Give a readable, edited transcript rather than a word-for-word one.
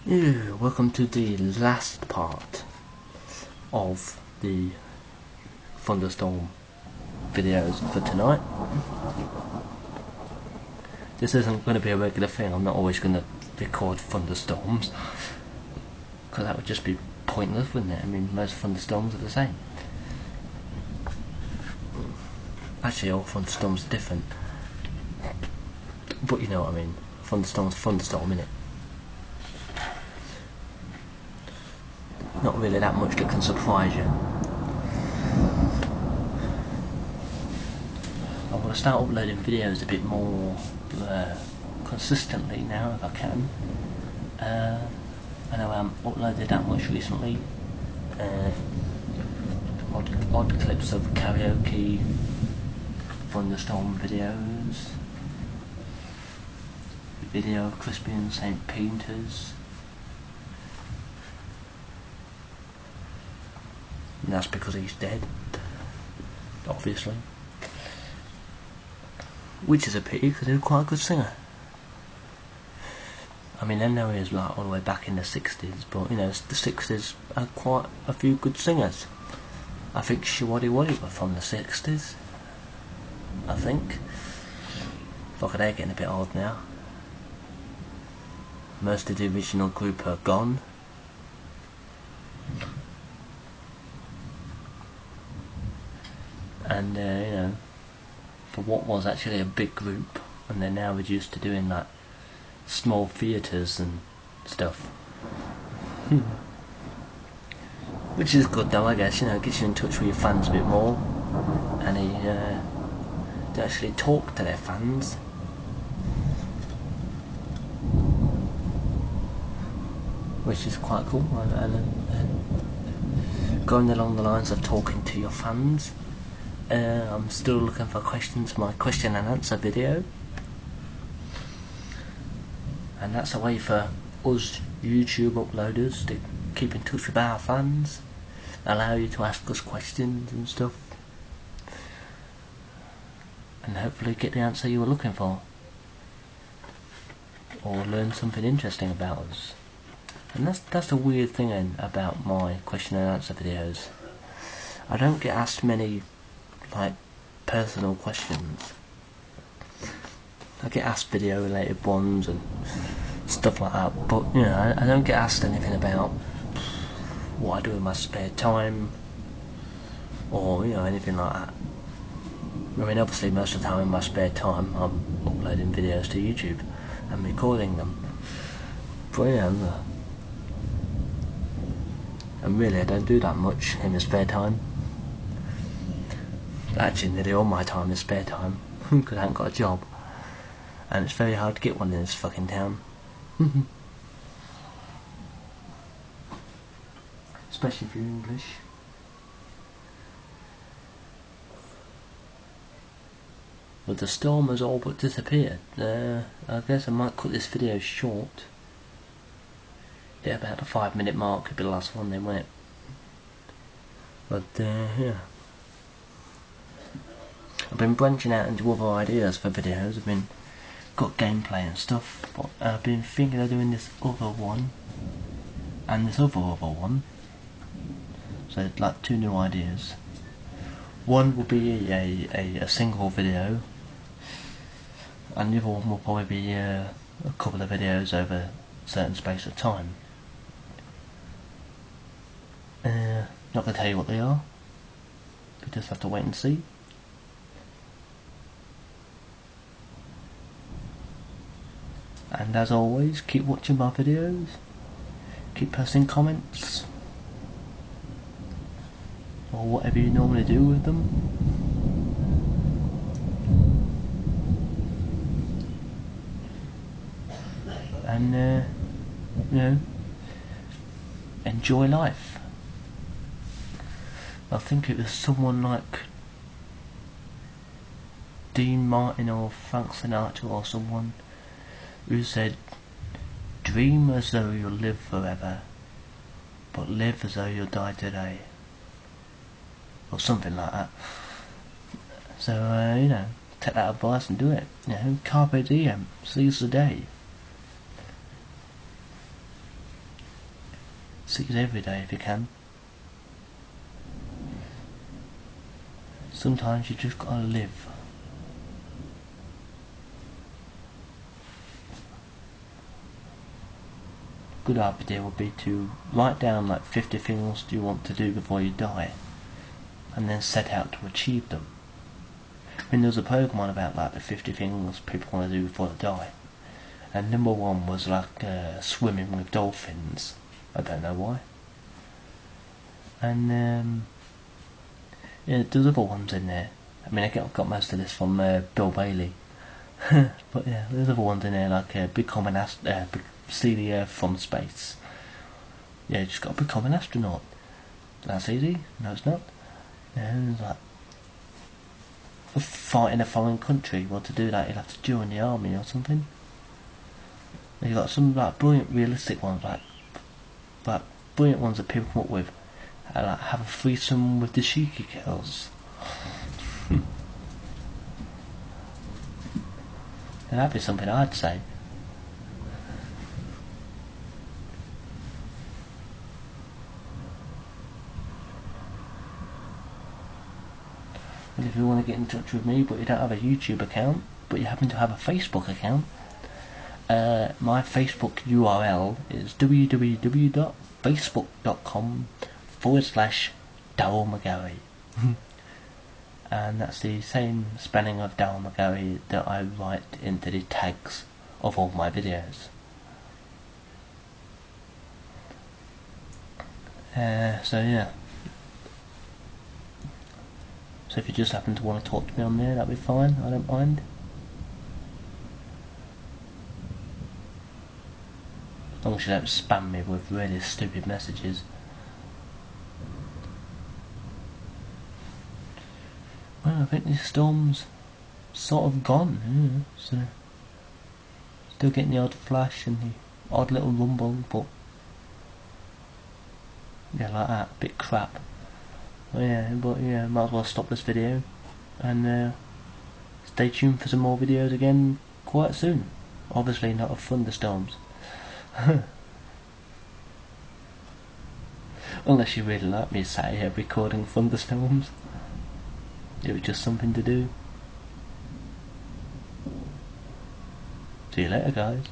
Yeah, welcome to the last part of the Thunderstorm videos for tonight. This isn't going to be a regular thing. I'm not always going to record thunderstorms, because that would just be pointless, wouldn't it? I mean, most thunderstorms are the same. Actually, all thunderstorms are different, but you know what I mean. Thunderstorm's thunderstorm, innit? Not really that much that can surprise you. I want to start uploading videos a bit more consistently now if I can. I know I haven't uploaded that much recently. Odd clips of karaoke, thunderstorm videos, video of Crispy and St. Peter's. And that's because he's dead, obviously. Which is a pity, because he was quite a good singer. I mean, I know he was like all the way back in the 60s, but you know, the 60s had quite a few good singers. I think Shiwaddy Waddy were from the 60s, I think. Fuck, they're getting a bit old now. Most of the original group are gone. And you know, for what was actually a big group, and they're now reduced to doing like small theatres and stuff. Which is good though, I guess. You know, it gets you in touch with your fans a bit more, and they actually talk to their fans. Which is quite cool, and going along the lines of talking to your fans, I'm still looking for questions for my question and answer video, and that's a way for us YouTube uploaders to keep in touch with our fans, allow you to ask us questions and stuff, and hopefully get the answer you were looking for, or learn something interesting about us. And that's the weird thing about my question and answer videos. I don't get asked many like personal questions. I get asked video related ones and stuff like that, but you know, I don't get asked anything about what I do in my spare time, or you know, anything like that. I mean, obviously most of the time in my spare time I'm uploading videos to YouTube and recording them, but you know, and really I don't do that much in my spare time. Actually, nearly all my time is spare time, because I haven't got a job, and it's very hard to get one in this fucking town. Especially if you're English. But the storm has all but disappeared. I guess I might cut this video short. Yeah, about the 5-minute mark could be the last one then, won't it? But yeah, I've been branching out into other ideas for videos. I've got gameplay and stuff, but I've been thinking of doing this other one and this other one. So like 2 new ideas. One will be a single video, and the other one will probably be a couple of videos over a certain space of time. Not going to tell you what they are. You just have to wait and see. And as always, keep watching my videos, keep posting comments, or whatever you normally do with them. And you know, enjoy life. I think it was someone like Dean Martin or Frank Sinatra or someone who said, "Dream as though you'll live forever, but live as though you'll die today," or something like that. So you know, take that advice and do it. You know, carpe diem, seize the day. Seize every day if you can. Sometimes you just gotta live. Good idea would be to write down like 50 things you want to do before you die, and then set out to achieve them. I mean, there was a Pokemon about like the 50 things people want to do before they die, and number one was like swimming with dolphins. I don't know why. And yeah, there's other ones in there. I mean, I got most of this from Bill Bailey. But yeah, there's other ones in there like see the Earth from space. Yeah, you just got to become an astronaut. That's easy. No, it's not. And like fight in a foreign country. Well, to do that, you'll have to join the army or something. And you got some like brilliant, realistic ones, like brilliant ones that people come up with. Like have a threesome with the Shiki girls. And that'd be something I'd say. And if you want to get in touch with me but you don't have a YouTube account, but you happen to have a Facebook account, my Facebook URL is www.facebook.com/Daryl McGarry. And that's the same spelling of Daryl McGarry that I write into the tags of all my videos. So yeah. So if you just happen to want to talk to me on there, that'd be fine, I don't mind. As long as you don't spam me with really stupid messages. Well, I think this storm's sort of gone, yeah, so still getting the odd flash and the odd little rumble, but yeah, like that, a bit crap. But yeah, might as well stop this video and stay tuned for some more videos again quite soon. Obviously not of thunderstorms. Unless you really like me sat here recording thunderstorms. It was just something to do. See you later, guys.